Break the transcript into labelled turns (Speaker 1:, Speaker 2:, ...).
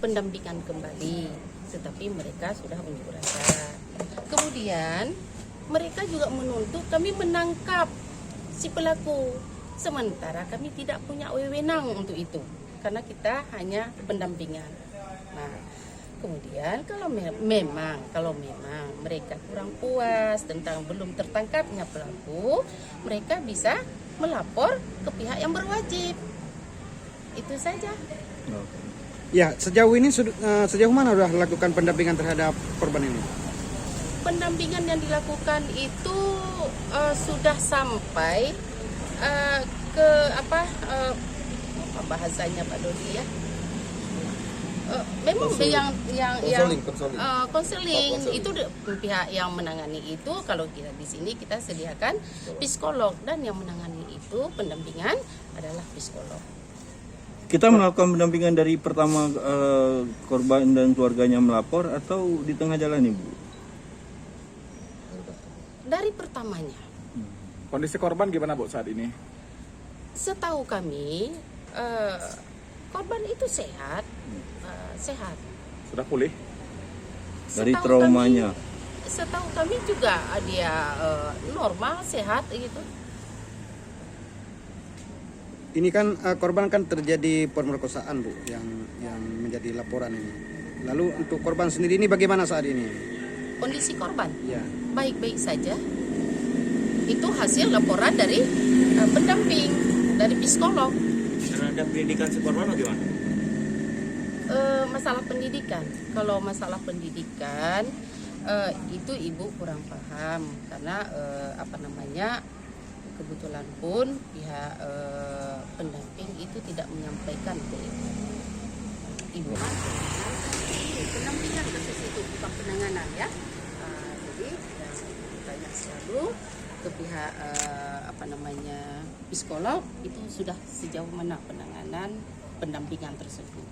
Speaker 1: pendampingan kembali, tetapi mereka sudah unjuk rasa. Kemudian mereka juga menuntut kami menangkap si pelaku, sementara kami tidak punya wewenang untuk itu karena kita hanya pendampingan. Nah, kemudian kalau memang mereka kurang puas tentang belum tertangkapnya pelaku, mereka bisa melapor ke pihak yang berwajib. Itu saja.
Speaker 2: Ya, sejauh ini sejauh mana sudah lakukan pendampingan terhadap korban ini?
Speaker 1: Pendampingan yang dilakukan itu sudah sampai ke apa bahasanya Pak Dodi ya? Memang konseling itu pihak yang menangani itu. Kalau kita di sini kita sediakan psikolog, dan yang menangani itu pendampingan adalah psikolog.
Speaker 3: Kita melakukan pendampingan dari pertama korban dan keluarganya melapor atau di tengah jalan, Ibu?
Speaker 1: Dari pertamanya.
Speaker 4: Kondisi korban gimana, Bu, saat ini?
Speaker 1: Setahu kami korban itu sehat.
Speaker 4: Sudah pulih?
Speaker 3: Dari traumanya.
Speaker 1: Setahu kami juga dia normal, sehat gitu.
Speaker 2: Ini kan korban kan terjadi pemerkosaan, Bu, yang menjadi laporan ini. Lalu untuk korban sendiri ini bagaimana saat ini?
Speaker 1: Kondisi korban
Speaker 2: Ya.
Speaker 1: baik-baik saja. Itu hasil laporan dari pendamping, dari psikolog.
Speaker 5: Terhadap pendidikan si korban bagaimana?
Speaker 1: Masalah pendidikan. Kalau masalah pendidikan itu ibu kurang paham karena kebetulan pun pihak pendamping itu tidak menyampaikan ke ibu. Pendampingan kasus itu bukan penanganan ya. Jadi yang tanya selalu ke pihak psikolog itu sudah sejauh mana penanganan pendampingan tersebut.